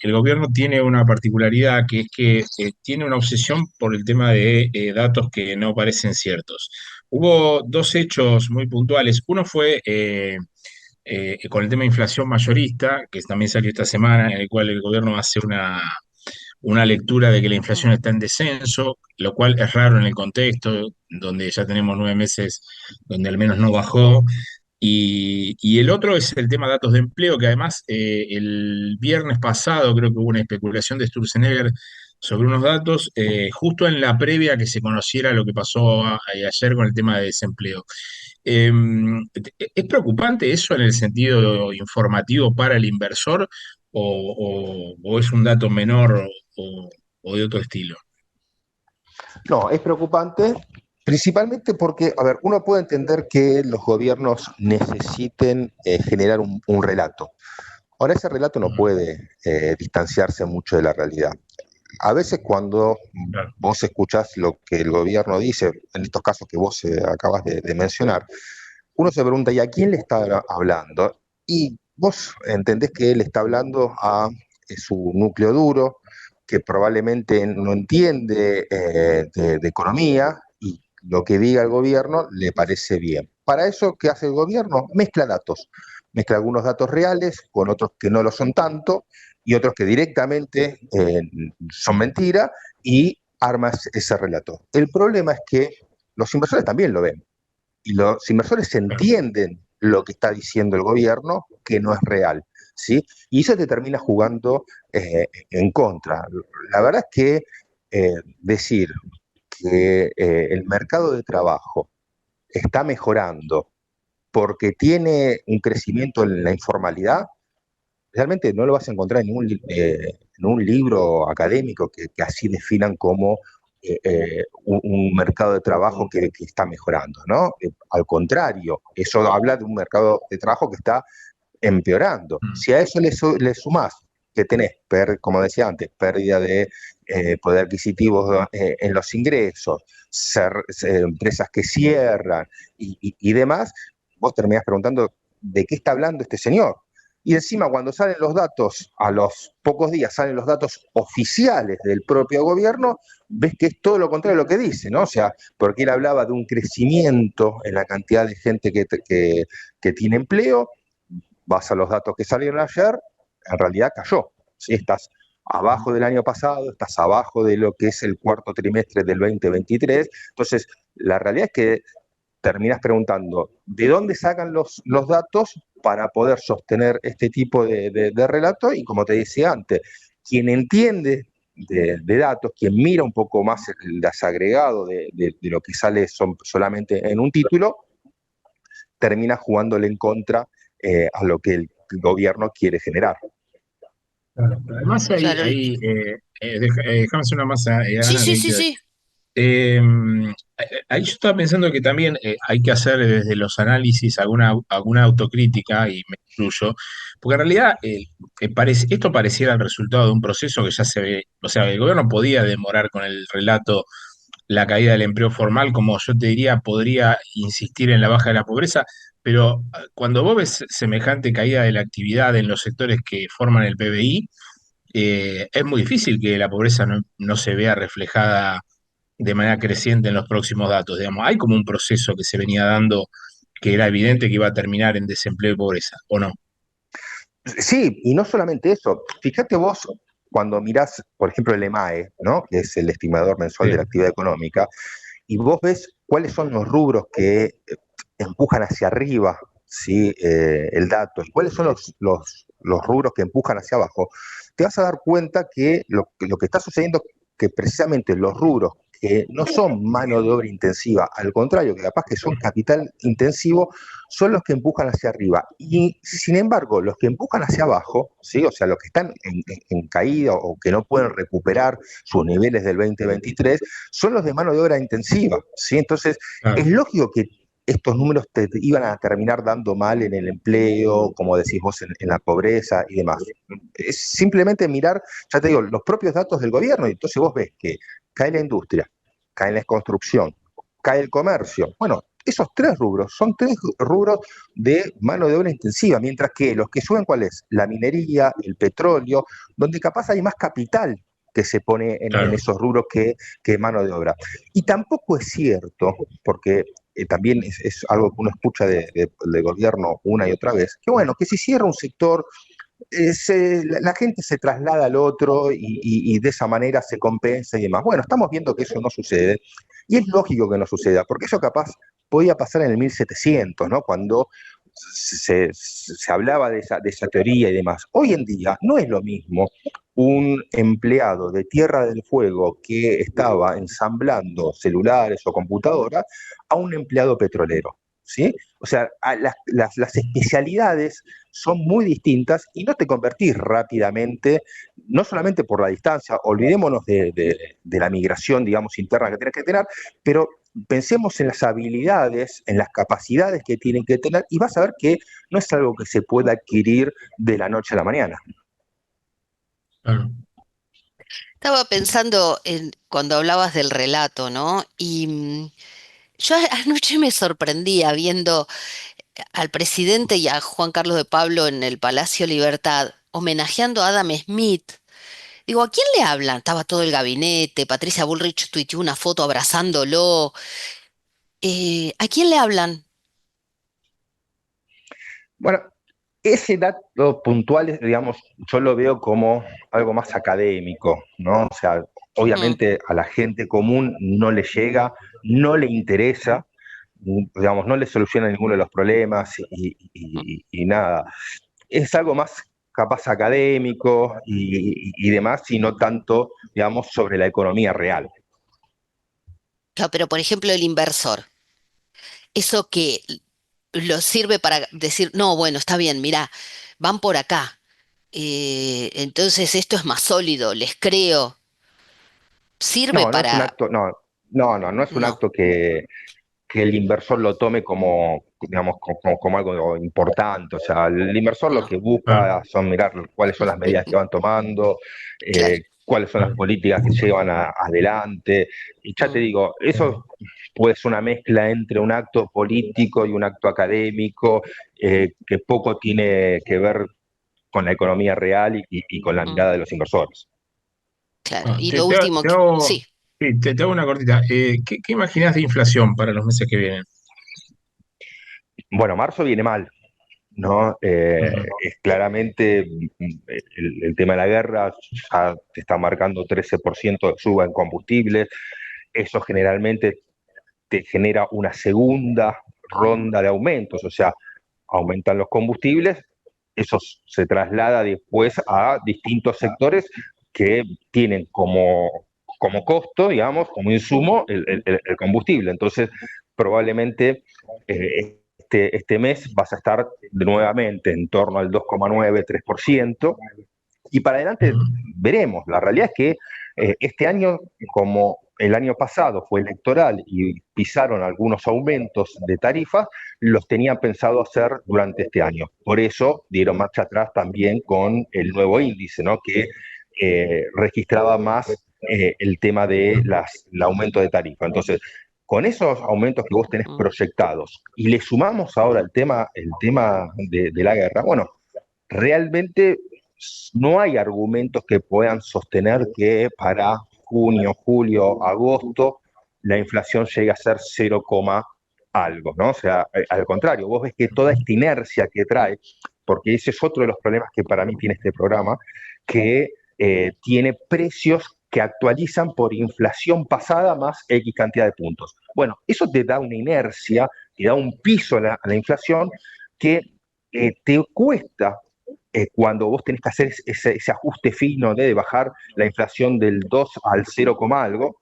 el gobierno tiene una particularidad, que es que tiene una obsesión por el tema de datos que no parecen ciertos. Hubo dos hechos muy puntuales. Uno fue con el tema de inflación mayorista, que también salió esta semana, en el cual el gobierno hace una lectura de que la inflación está en descenso, lo cual es raro en el contexto, donde ya tenemos 9 meses donde al menos no bajó. Y el otro es el tema de datos de empleo, que además el viernes pasado creo que hubo una especulación de Sturzenegger sobre unos datos, justo en la previa que se conociera lo que pasó ayer con el tema de desempleo. Eh, ¿Es preocupante eso en el sentido informativo para el inversor o es un dato menor o de otro estilo? No, es preocupante, principalmente porque, a ver, uno puede entender que los gobiernos necesiten generar un relato. Ahora, ese relato no puede distanciarse mucho de la realidad. A veces cuando vos escuchás lo que el gobierno dice, en estos casos que vos acabas de mencionar, uno se pregunta, ¿y a quién le está hablando? Y vos entendés que él está hablando a su núcleo duro, que probablemente no entiende de economía y lo que diga el gobierno le parece bien. Para eso, ¿qué hace el gobierno? Mezcla datos. Mezcla algunos datos reales con otros que no lo son tanto y otros que directamente son mentira y arma ese relato. El problema es que los inversores también lo ven y los inversores entienden lo que está diciendo el gobierno que no es real, ¿sí? Y eso te termina jugando en contra. La verdad es que decir que el mercado de trabajo está mejorando porque tiene un crecimiento en la informalidad, realmente no lo vas a encontrar en un libro académico que así definan como un mercado de trabajo que está mejorando, ¿no? Al contrario, eso habla de un mercado de trabajo que está empeorando. Si a eso le sumás que tenés, como decía antes, pérdida de poder adquisitivo en los ingresos, empresas que cierran y demás, vos terminás preguntando de qué está hablando este señor. Y encima cuando salen los datos, a los pocos días salen los datos oficiales del propio gobierno, ves que es todo lo contrario de lo que dice, ¿no? O sea, porque él hablaba de un crecimiento en la cantidad de gente que tiene empleo, vas a los datos que salieron ayer, en realidad cayó. ¿Sí? Estás abajo del año pasado, estás abajo de lo que es el cuarto trimestre del 2023. Entonces, la realidad es que terminas preguntando, ¿de dónde sacan los datos para poder sostener este tipo de relato? Y como te decía antes, quien entiende de datos, quien mira un poco más el desagregado de lo que sale solamente en un título, termina jugándole en contra a lo que el gobierno quiere generar. Claro. Además, déjame hacer una más Sí. ahí yo estaba pensando que también hay que hacer desde los análisis alguna autocrítica, y me incluyo, porque en realidad esto pareciera el resultado de un proceso que ya se ve, o sea, el gobierno podía demorar con el relato la caída del empleo formal, como yo te diría, podría insistir en la baja de la pobreza, pero cuando vos ves semejante caída de la actividad en los sectores que forman el PBI, es muy difícil que la pobreza no se vea reflejada de manera creciente en los próximos datos. Digamos, hay como un proceso que se venía dando que era evidente que iba a terminar en desempleo y pobreza, ¿o no? Sí, y no solamente eso. Fíjate vos, cuando mirás, por ejemplo, el EMAE, ¿no? Que es el estimador mensual de la actividad económica, y vos ves cuáles son los rubros que empujan hacia arriba, ¿sí? El dato, y cuáles son los rubros que empujan hacia abajo, te vas a dar cuenta que lo que está sucediendo es que precisamente los rubros que no son mano de obra intensiva, al contrario, que capaz que son capital intensivo, son los que empujan hacia arriba. Y sin embargo, los que empujan hacia abajo, ¿sí? O sea, los que están en caída o que no pueden recuperar sus niveles del 2023, son los de mano de obra intensiva, ¿sí? Entonces, es lógico que estos números te iban a terminar dando mal en el empleo, como decís vos, en la pobreza y demás. Es simplemente mirar, ya te digo, los propios datos del gobierno, y entonces vos ves que cae la industria, cae la construcción, cae el comercio. Bueno, esos tres rubros son tres rubros de mano de obra intensiva, mientras que los que suben, ¿cuál es? La minería, el petróleo, donde capaz hay más capital que se pone en esos rubros que mano de obra. Y tampoco es cierto, porque también es algo que uno escucha del gobierno una y otra vez, que bueno, que si cierra un sector, la gente se traslada al otro y de esa manera se compensa y demás. Bueno, estamos viendo que eso no sucede, y es lógico que no suceda, porque eso capaz podía pasar en el 1700, ¿no? Cuando se hablaba de esa teoría y demás. Hoy en día no es lo mismo un empleado de Tierra del Fuego que estaba ensamblando celulares o computadoras a un empleado petrolero, ¿sí? O sea, las especialidades son muy distintas y no te convertís rápidamente, no solamente por la distancia, olvidémonos de la migración, digamos, interna que tenés que tener, pero pensemos en las habilidades, en las capacidades que tienen que tener, y vas a ver que no es algo que se pueda adquirir de la noche a la mañana. Estaba pensando cuando hablabas del relato, ¿no? Y yo anoche me sorprendía viendo al presidente y a Juan Carlos de Pablo en el Palacio Libertad homenajeando a Adam Smith. Digo, ¿a quién le hablan? Estaba todo el gabinete, Patricia Bullrich tuiteó una foto abrazándolo. ¿A quién le hablan? Bueno, ese dato puntual, digamos, yo lo veo como algo más académico, ¿no? O sea, obviamente a la gente común no le llega, no le interesa, digamos, no le soluciona ninguno de los problemas y nada. Es algo más capaz académico y demás, y no tanto, digamos, sobre la economía real. Claro, pero por ejemplo el inversor, eso que lo sirve para decir, no, bueno, está bien, mirá, van por acá. Entonces esto es más sólido, les creo. Sirve No, no es un para... acto, no es un acto que el inversor lo tome como, digamos, como algo importante. O sea, el inversor lo que busca son mirar cuáles son las medidas que van tomando, cuáles son las políticas que llevan adelante. Y ya te digo, eso puede ser una mezcla entre un acto político y un acto académico, que poco tiene que ver con la economía real y con la mirada de los inversores. Claro, y lo último, sí. Sí, te hago una cortita. ¿Qué imaginás de inflación para los meses que vienen? Bueno, marzo viene mal, ¿no? Es claramente el tema de la guerra ya te está marcando 13% de suba en combustibles. Eso generalmente te genera una segunda ronda de aumentos, o sea, aumentan los combustibles, eso se traslada después a distintos sectores que tienen como costo, digamos, como insumo, el combustible. Entonces, probablemente este mes vas a estar nuevamente en torno al 2,9, 3%, y para adelante veremos. La realidad es que este año, como el año pasado fue electoral y pisaron algunos aumentos de tarifas, los tenían pensado hacer durante este año. Por eso dieron marcha atrás también con el nuevo índice, ¿no? Que registraba más el tema de el aumento de tarifa. Entonces, con esos aumentos que vos tenés proyectados y le sumamos ahora el tema de la guerra, bueno, realmente no hay argumentos que puedan sostener que para junio, julio, agosto la inflación llegue a ser 0, algo, ¿no? O sea, al contrario, vos ves que toda esta inercia que trae, porque ese es otro de los problemas que para mí tiene este programa, que tiene precios que actualizan por inflación pasada más X cantidad de puntos. Bueno, eso te da una inercia, te da un piso a la inflación que te cuesta cuando vos tenés que hacer ese ajuste fino de bajar la inflación del 2 al 0, algo,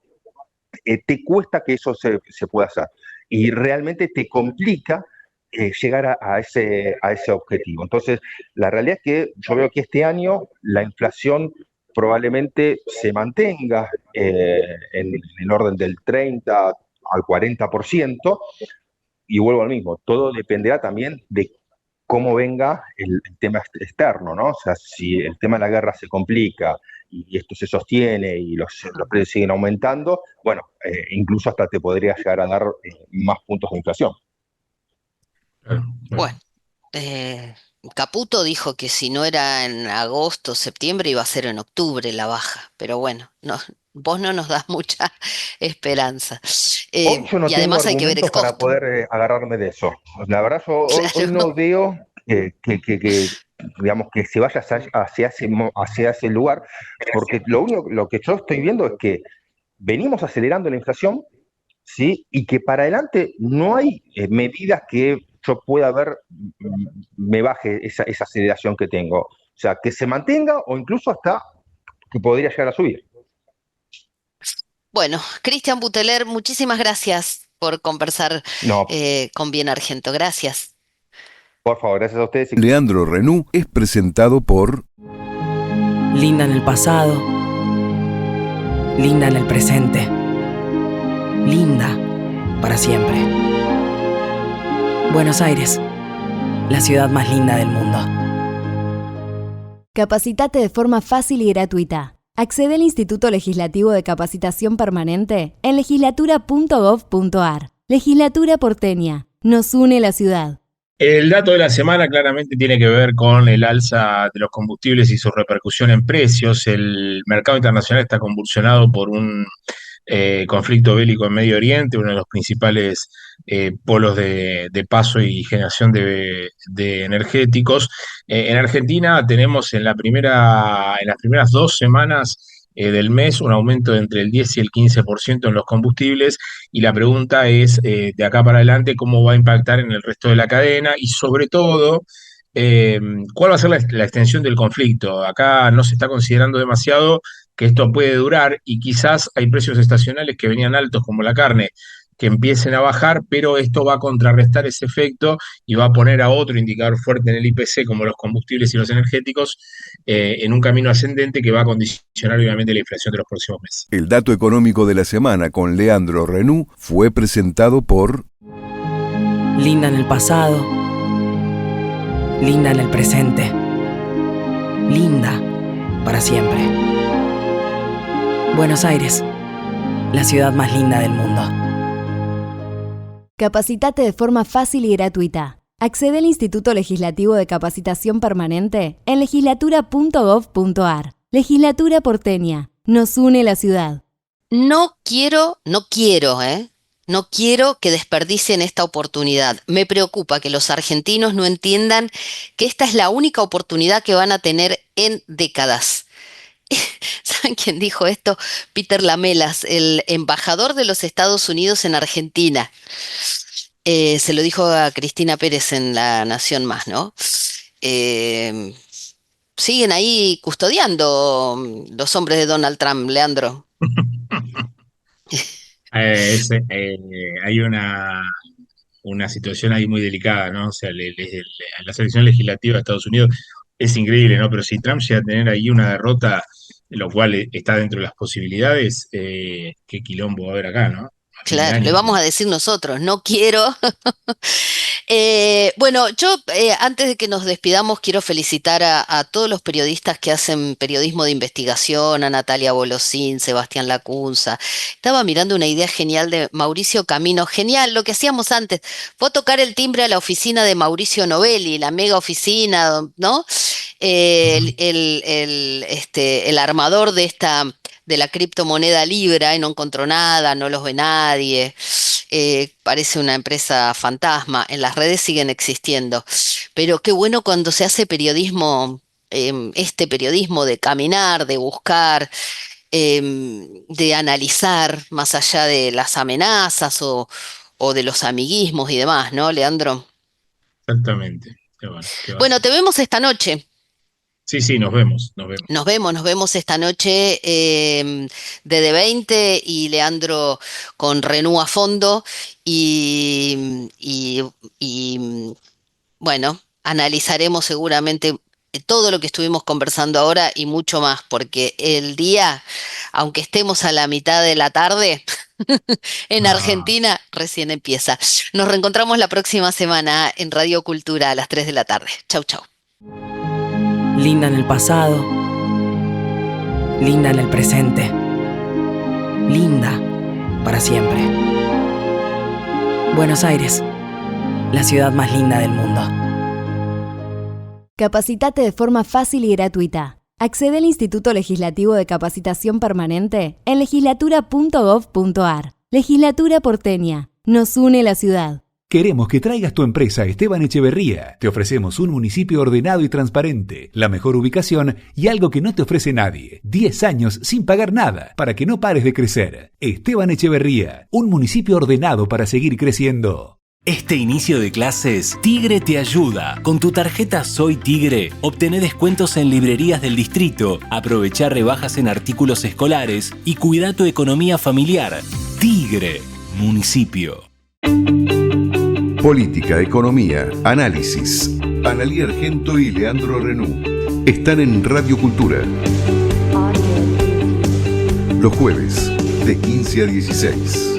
te cuesta que eso se pueda hacer. Y realmente te complica llegar a ese objetivo. Entonces, la realidad es que yo veo que este año la inflación probablemente se mantenga en el orden del 30 al 40%, y vuelvo al mismo, todo dependerá también de cómo venga el tema externo, ¿no? O sea, si el tema de la guerra se complica y esto se sostiene y los precios siguen aumentando, bueno, incluso hasta te podría llegar a dar más puntos de inflación. Bueno, Caputo dijo que si no era en agosto o septiembre iba a ser en octubre la baja, pero bueno, no, vos no nos das mucha esperanza. Hoy yo no y tengo además hay que ver el argumentos para costo. poder agarrarme de eso. La verdad, yo hoy no veo digamos, que se vaya hacia ese lugar, porque lo que yo estoy viendo es que venimos acelerando la inflación, ¿sí? Y que para adelante no hay medidas que yo pueda ver me baje esa aceleración que tengo. O sea, que se mantenga o incluso hasta que podría llegar a subir. Bueno, Cristian Buteler, muchísimas gracias por conversar con Bien Argento. Gracias. Por favor, gracias a ustedes. Leandro Renú es presentado por Linda en el pasado, linda en el presente, linda para siempre. Buenos Aires, la ciudad más linda del mundo. Capacitate de forma fácil y gratuita. Accede al Instituto Legislativo de Capacitación Permanente en legislatura.gov.ar. Legislatura porteña. Nos une la ciudad. El dato de la semana claramente tiene que ver con el alza de los combustibles y su repercusión en precios. El mercado internacional está convulsionado por un conflicto bélico en Medio Oriente, uno de los principales polos de paso y generación de energéticos. En Argentina tenemos en las primeras 2 semanas del mes un aumento de entre el 10 y el 15% en los combustibles, y la pregunta es, de acá para adelante, ¿cómo va a impactar en el resto de la cadena? Y sobre todo, ¿cuál va a ser la extensión del conflicto? Acá no se está considerando demasiado que esto puede durar, y quizás hay precios estacionales que venían altos, como la carne, que empiecen a bajar, pero esto va a contrarrestar ese efecto y va a poner a otro indicador fuerte en el IPC, como los combustibles y los energéticos, en un camino ascendente que va a condicionar obviamente la inflación de los próximos meses. El dato económico de la semana con Leandro Renú fue presentado por Linda en el pasado, linda en el presente, linda para siempre. Buenos Aires, la ciudad más linda del mundo. Capacitate de forma fácil y gratuita. Accede al Instituto Legislativo de Capacitación Permanente en legislatura.gov.ar. Legislatura porteña. Nos une la ciudad. No quiero que desperdicien esta oportunidad. Me preocupa que los argentinos no entiendan que esta es la única oportunidad que van a tener en décadas. ¿Saben quién dijo esto? Peter Lamelas, el embajador de los Estados Unidos en Argentina. Se lo dijo a Cristina Pérez en La Nación Más, ¿no? Siguen ahí custodiando los hombres de Donald Trump, Leandro. Hay una situación ahí muy delicada, ¿no? O sea, la selección legislativa de Estados Unidos es increíble, ¿no? Pero si Trump llega a tener ahí una derrota lo cual está dentro de las posibilidades. ¿Qué quilombo va a haber acá, no? Claro, le vamos a decir nosotros, no quiero. Bueno, yo antes de que nos despidamos quiero felicitar a todos los periodistas que hacen periodismo de investigación, a Natalia Bolosín, Sebastián Lacunza. Estaba mirando una idea genial de Mauricio Camino, genial, lo que hacíamos antes, fue tocar el timbre a la oficina de Mauricio Novelli, la mega oficina, ¿no? El armador de la criptomoneda Libra y no encontró nada, no los ve nadie, parece una empresa fantasma, en las redes siguen existiendo, pero qué bueno cuando se hace periodismo, periodismo de caminar, de buscar, de analizar más allá de las amenazas o de los amiguismos y demás, ¿no, Leandro? Exactamente. Bueno, te vemos esta noche. Sí, nos vemos. Nos vemos esta noche de D20 y Leandro con Renú a fondo y bueno, analizaremos seguramente todo lo que estuvimos conversando ahora y mucho más, porque el día, aunque estemos a la mitad de la tarde, en Argentina recién empieza. Nos reencontramos la próxima semana en Radio Cultura a las 3 de la tarde. Chau, chau. Linda en el pasado, linda en el presente, linda para siempre. Buenos Aires, la ciudad más linda del mundo. Capacitate de forma fácil y gratuita. Accede al Instituto Legislativo de Capacitación Permanente en legislatura.gov.ar. Legislatura porteña. Nos une la ciudad. Queremos que traigas tu empresa a Esteban Echeverría. Te ofrecemos un municipio ordenado y transparente, la mejor ubicación y algo que no te ofrece nadie. 10 años sin pagar nada para que no pares de crecer. Esteban Echeverría, un municipio ordenado para seguir creciendo. Este inicio de clases, Tigre te ayuda. Con tu tarjeta Soy Tigre, obtené descuentos en librerías del distrito, aprovechá rebajas en artículos escolares y cuida tu economía familiar. Tigre, municipio. Política, economía, análisis. Analía Argento y Leandro Renú están en Radio Cultura. Los jueves, de 15 a 16.